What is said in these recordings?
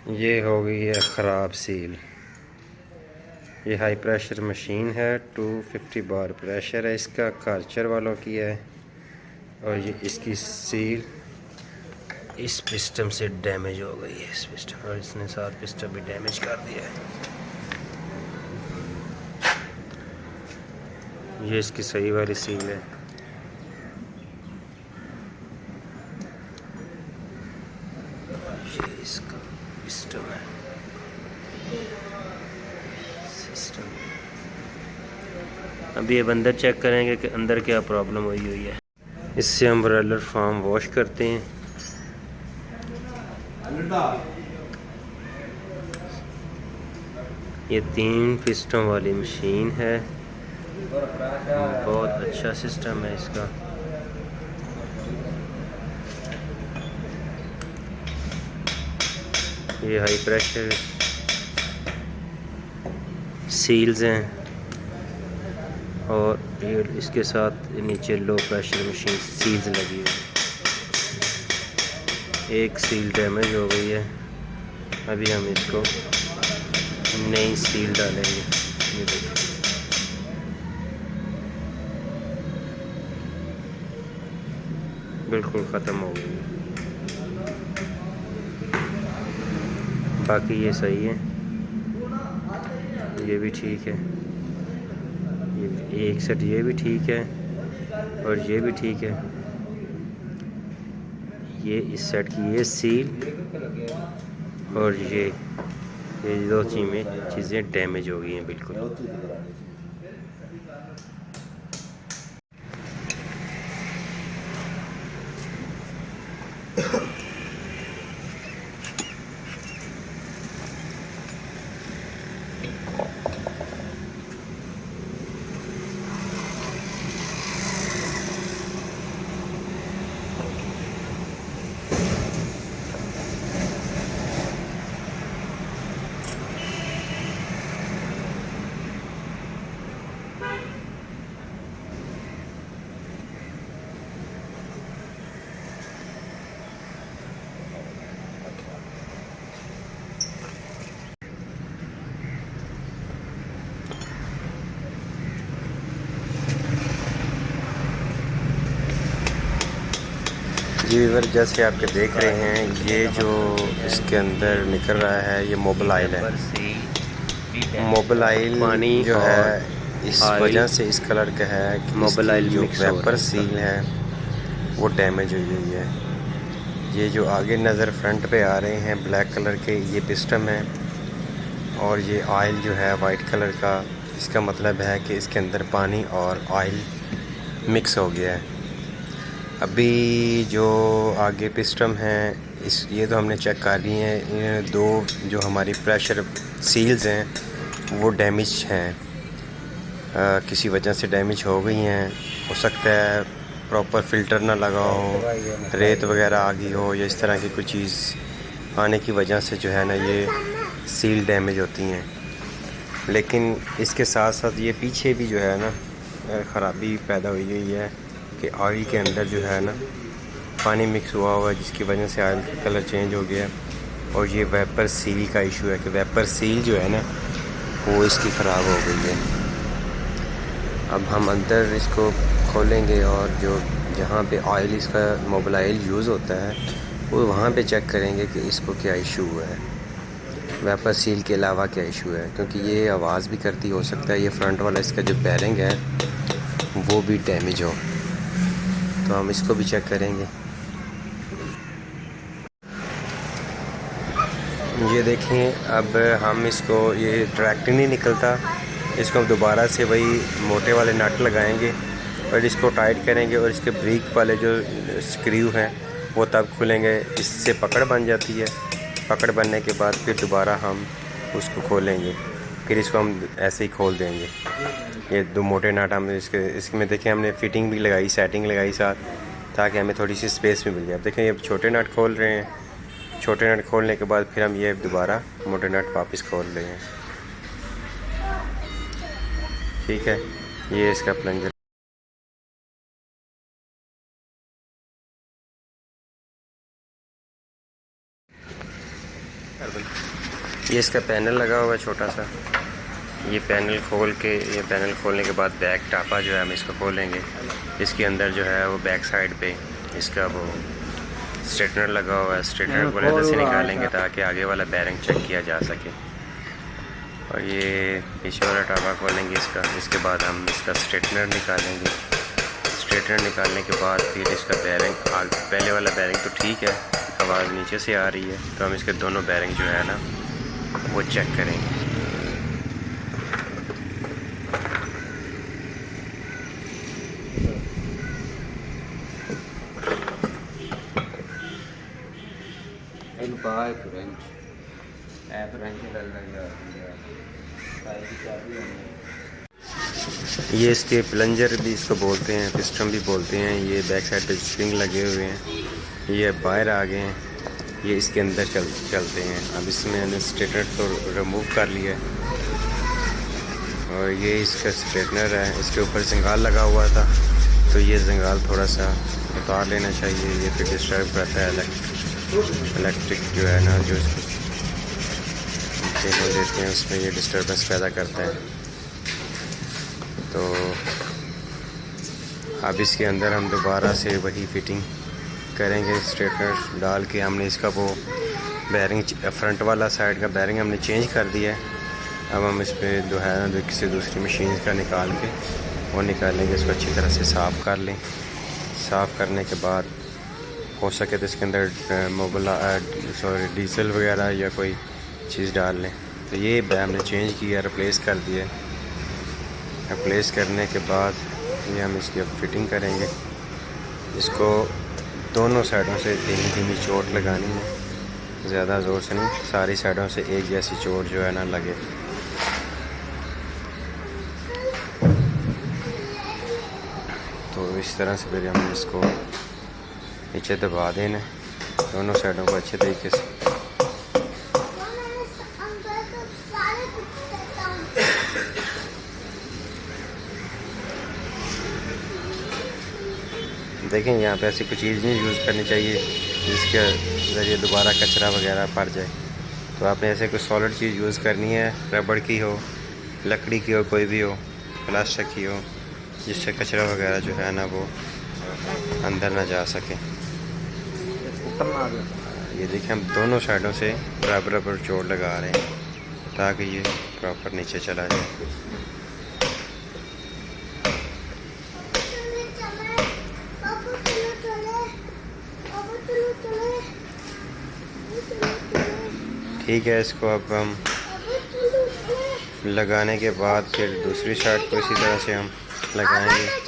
ये हो गई है ख़राब सील। ये हाई प्रेशर मशीन है, 250 बार प्रेशर है इसका, कार्चर वालों की है। और ये इसकी सील इस पिस्टन से डैमेज हो गई है, इस पिस्टन, और इसने साथ पिस्टन भी डैमेज कर दिया है। ये इसकी सही वाली सील है। ये इसका पिस्टन है, सिस्टम। अभी अब अंदर चेक करेंगे कि अंदर क्या प्रॉब्लम हुई है। इससे हम रोलर फार्म वॉश करते हैं। ये 3 पिस्टन वाली मशीन है, बहुत अच्छा सिस्टम है इसका। ये हाई प्रेशर सील्स हैं, और ये इसके साथ नीचे लो प्रेशर मशीन सील्स लगी हुई है। एक सील डैमेज हो गई है, अभी हम इसको नई सील डालेंगे। ये देखिए, बिल्कुल ख़त्म हो गई है। बाकी ये सही है, ये भी ठीक है, ये एक सेट ये भी ठीक है, और ये भी ठीक है। ये इस सेट की ये सील और ये दो चीज़ें डैमेज हो गई हैं बिल्कुल। जी व्यूअर, जैसे आपके देख रहे हैं, ये जो इसके अंदर निकल रहा है ये मोबिल ऑयल है। मोबिल ऑयल पानी जो है इस वजह से इस कलर का है कि मोबिल ऑयल जो वेपर सील है वो डैमेज हुई हुई है। ये जो आगे नज़र फ्रंट पे आ रहे हैं ब्लैक कलर के, ये पिस्टन है, और ये ऑयल जो है वाइट कलर का। इसका मतलब है कि इसके अंदर पानी और ऑयल मिक्स हो गया है। अभी जो आगे पिस्टन है ये तो हमने चेक कर ली हैं। इन दो जो हमारी प्रेशर सील्स हैं वो डैमेज हैं, किसी वजह से डैमेज हो गई हैं। हो सकता है प्रॉपर फ़िल्टर ना लगा हो, रेत वगैरह आ गई हो, या इस तरह की कोई चीज़ आने की वजह से जो है ना ये सील डैमेज होती हैं। लेकिन इसके साथ साथ ये पीछे भी जो है ना ख़राबी पैदा हुई हुई है कि ऑयल के अंदर जो है ना पानी मिक्स हुआ है, जिसकी वजह से ऑयल का कलर चेंज हो गया। और ये वेपर सील का इशू है कि वेपर सील जो है ना वो इसकी ख़राब हो गई है। अब हम अंदर इसको खोलेंगे और जो जहाँ पे ऑयल इसका मोबिल ऑयल यूज़ होता है वो वहाँ पे चेक करेंगे कि इसको क्या इशू हुआ है, वेपर सील के अलावा क्या इशू है, क्योंकि ये आवाज़ भी करती, हो सकता है ये फ्रंट वाला इसका जो बेरिंग है वो भी डैमेज हो। तो हम इसको भी चेक करेंगे। ये देखें, अब हम इसको, ये ट्रैक्ट नहीं निकलता, इसको हम दोबारा से वही मोटे वाले नट लगाएंगे और इसको टाइट करेंगे, और इसके ब्रेक वाले जो स्क्रू हैं वो तब खुलेंगे। इससे पकड़ बन जाती है, पकड़ बनने के बाद फिर दोबारा हम उसको खोलेंगे, फिर इसको हम ऐसे ही खोल देंगे। ये दो मोटे नट हम इसमें देखें, हमने फिटिंग भी लगाई, सेटिंग लगाई साथ, ताकि हमें थोड़ी सी स्पेस भी मिल जाए। देखें ये छोटे नट खोल रहे हैं, छोटे नट खोलने के बाद फिर हम ये दोबारा मोटे नट वापस खोल रहे हैं। ठीक है, ये इसका प्लंजर। ये इसका पैनल लगा हुआ है छोटा सा। ये पैनल खोलने के बाद बैक टापा जो है हम इसको खोलेंगे। इसके अंदर जो है वो बैक साइड पे इसका वो स्ट्रेटनर लगा हुआ है। स्ट्रेटनर को लेदर से निकालेंगे ताकि आगे वाला बैरिंग चेक किया जा सके। और ये पीछे वाला टापा खोलेंगे इसका। इसके बाद हम इसका स्ट्रेटनर निकालेंगे। स्ट्रेटनर निकालने के बाद फिर इसका बैरिंग, पहले वाला बैरिंग तो ठीक है, आवाज़ नीचे से आ रही है, तो हम इसके दोनों बैरिंग जो है ना वो चेक करेंगे। ये इसके प्लंजर भी इसको बोलते हैं, पिस्टन भी बोलते हैं। ये बैक साइड पे स्प्रिंग लगे हुए हैं। ये बाहर आ गए हैं, ये इसके अंदर चलते हैं। अब इसमें मैंने स्ट्रेटनर तो रिमूव कर लिया है और ये इसका स्ट्रेटनर है। इसके ऊपर जंगाल लगा हुआ था, तो ये जंगाल थोड़ा सा उतार लेना चाहिए। ये फिर डिस्टर्ब करता है इलेक्ट्रिक जो है ना, जो इसको देते हैं उसमें ये डिस्टर्बेंस पैदा करता है। तो अब इसके अंदर हम दोबारा से वही फिटिंग करेंगे। स्ट्रेटनर डाल के हमने इसका वो बैरिंग, फ्रंट वाला साइड का बैरिंग हमने चेंज कर दिया है। अब हम इस पर जो है ना किसी दूसरी मशीन का निकाल के वो निकालेंगे। इसको अच्छी तरह से साफ़ कर लें। साफ़ करने के बाद हो सके तो इसके अंदर डीजल वगैरह या कोई चीज़ डाल लें। तो ये हमने चेंज किया, रिप्लेस कर दिया। रिप्लेस करने के बाद ये हम इसकी अब फिटिंग करेंगे। इसको दोनों साइडों से धीमी धीमी चोट लगानी है, ज़्यादा ज़ोर से नहीं, सारी साइडों से एक जैसी चोट जो है ना लगे। तो इस तरह से फिर हम इसको नीचे दबा देना दोनों साइडों को अच्छे तरीके से। देखें यहाँ पे ऐसी कोई चीज़ नहीं यूज़ करनी चाहिए जिसके ज़रिए दोबारा कचरा वगैरह पड़ जाए। तो आपने ऐसे कोई सॉलिड चीज़ यूज़ करनी है, रबड़ की हो, लकड़ी की हो, कोई भी हो, प्लास्टिक की हो, जिससे कचरा वगैरह जो है ना वो अंदर ना जा सके। ये देखिए हम दोनों साइडों से बराबर चोट लगा रहे हैं ताकि ये प्रॉपर नीचे चला जाए। ठीक है, इसको अब हम लगाने के बाद फिर दूसरी साइड को इसी तरह से हम लगाएंगे।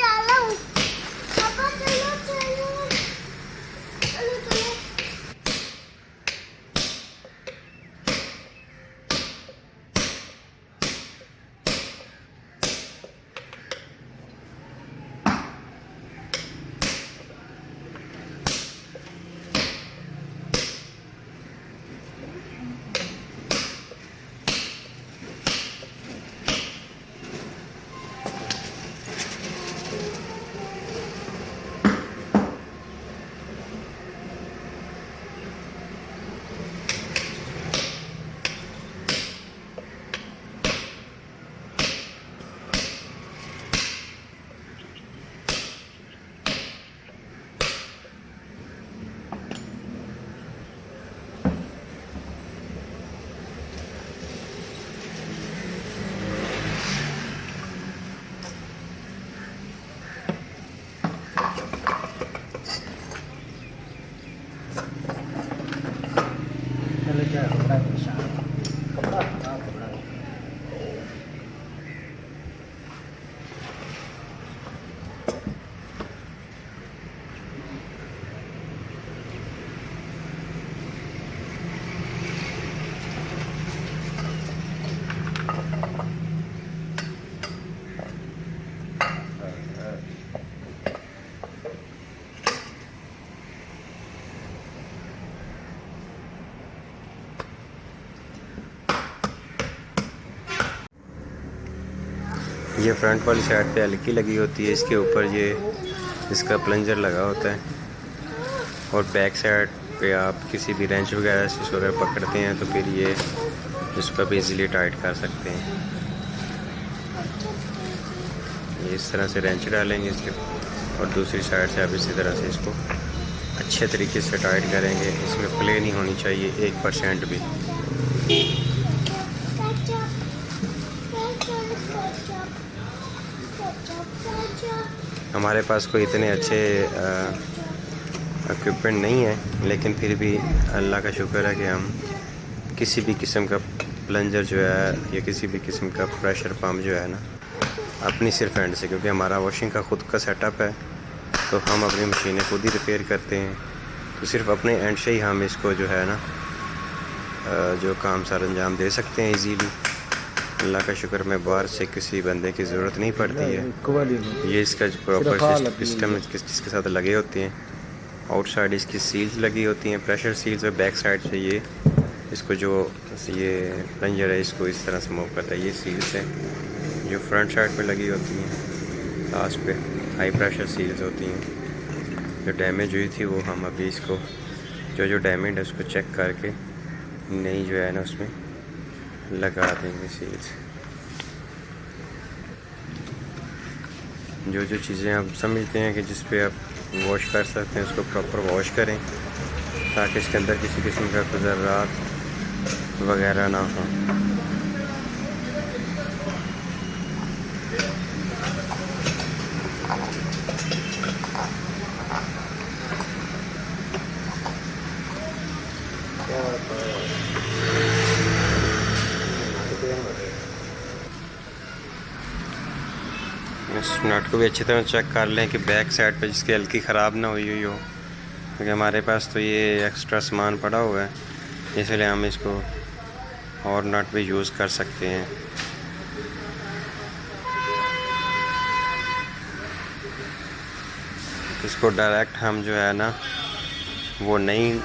ये फ्रंट वाली साइड पे हल्की लगी होती है, इसके ऊपर ये इसका प्लंजर लगा होता है और बैक साइड पे आप किसी भी रेंच वगैरह से इसको अगर पकड़ते हैं तो फिर ये इसको आप इजीली टाइट कर सकते हैं। ये इस तरह से रेंच डालेंगे इसके, और दूसरी साइड से आप इसी तरह से इसको अच्छे तरीके से टाइट करेंगे। इसमें प्ले नहीं होनी चाहिए 1% भी। हमारे पास कोई इतने अच्छे इक्विपमेंट नहीं है, लेकिन फिर भी अल्लाह का शुक्र है कि हम किसी भी किस्म का प्लंजर जो है या किसी भी किस्म का प्रेशर पंप जो है ना, अपनी सिर्फ हैंड से, क्योंकि हमारा वॉशिंग का ख़ुद का सेटअप है तो हम अपनी मशीनें खुद ही रिपेयर करते हैं, तो सिर्फ अपने एंड से ही हम इसको जो है ना जो काम सारा अंजाम दे सकते हैं इजीली। अल्लाह का शुक्र में बाहर से किसी बंदे की ज़रूरत नहीं पड़ती है। ये इसका जो प्रॉपर सिस्टम जिसके साथ लगे होते हैं, आउटसाइड इसकी सील्स लगी होती हैं, प्रेशर सील्स, और बैक साइड से ये इसको जो ये प्लंजर है इसको इस तरह से मूव करता है। ये सील्स हैं जो फ्रंट साइड पे लगी होती हैं, लास्ट पे हाई प्रेशर सील्स होती हैं। जो डैमेज हुई थी वो हम अभी इसको जो डैमेज है उसको चेक करके नई जो है ना उसमें लगा देंगे सील्स। जो चीज़ें आप समझते हैं कि जिस पे आप वॉश कर सकते हैं उसको प्रॉपर वॉश करें, ताकि इसके अंदर किसी किस्म का ज़र्रात वगैरह ना हो। इस नट को भी अच्छी तरह चेक कर लें कि बैक साइड पे जिसकी हल्की ख़राब ना हुई हो, क्योंकि हमारे पास तो ये एक्स्ट्रा सामान पड़ा हुआ है, इसलिए हम इसको और नट भी यूज़ कर सकते हैं। इसको डायरेक्ट हम जो है ना वो नहीं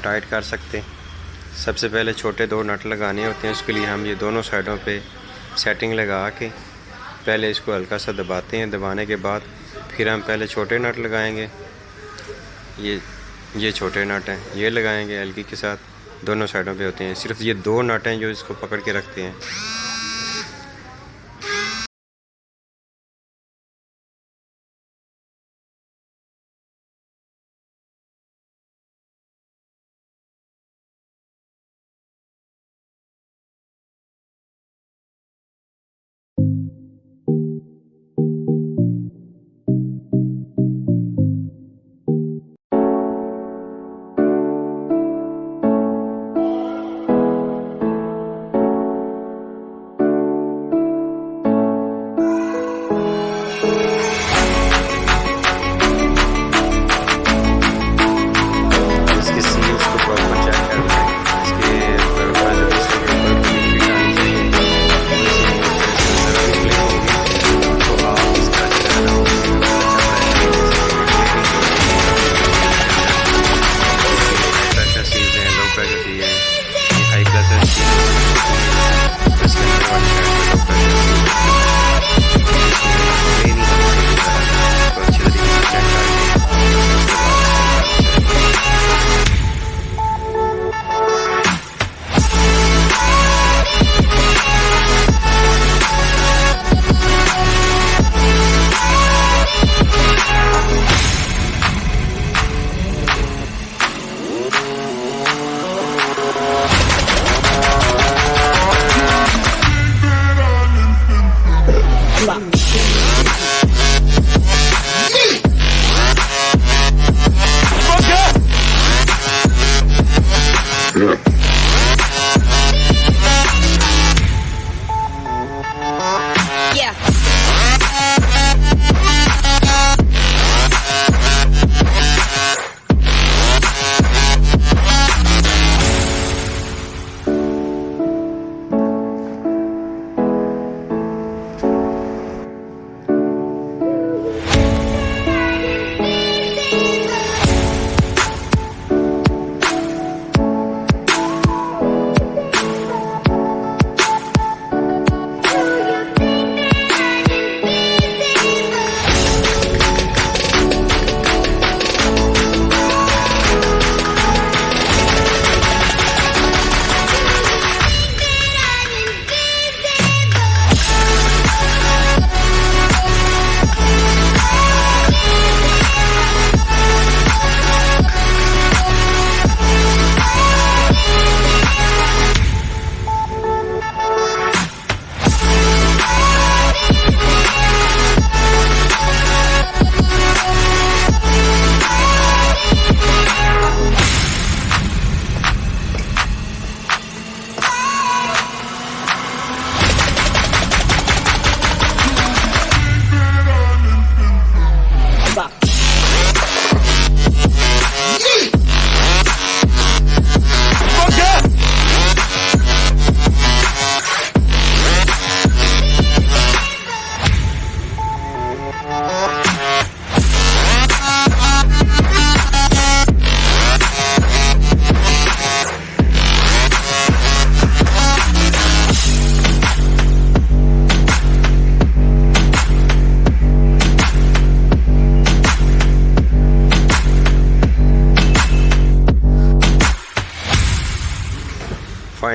टाइट कर सकते। सबसे पहले छोटे 2 नट लगाने होते हैं, उसके लिए हम ये दोनों साइडों पे सेटिंग लगा के पहले इसको हल्का सा दबाते हैं। दबाने के बाद फिर हम पहले छोटे नट लगाएंगे, ये छोटे नट हैं, ये लगाएंगे हल्की के साथ, दोनों साइडों पे होते हैं। सिर्फ ये 2 नट हैं जो इसको पकड़ के रखते हैं।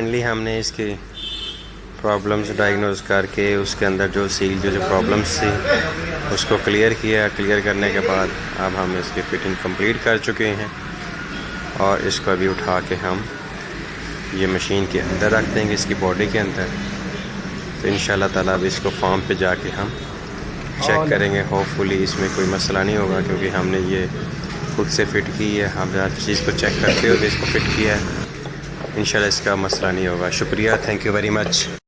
फाइनली हमने इसकी प्रॉब्लम्स डायग्नोज करके उसके अंदर जो सील जो प्रॉब्लम्स थी उसको क्लियर किया। क्लियर करने के बाद अब हम इसकी फ़िटिंग कंप्लीट कर चुके हैं और इसको अभी उठा के हम ये मशीन के अंदर रख देंगे, इसकी बॉडी के अंदर। तो इंशाल्लाह ताला अब इसको फार्म पे जाके हम चेक करेंगे। होपफुली इसमें कोई मसला नहीं होगा क्योंकि हमने ये खुद से फ़िट की है। हम हर चीज़ को चेक करते हुए इसको फ़िट किया है। इंशाल्लाह इसका मसला नहीं होगा। शुक्रिया, थैंक यू वेरी मच।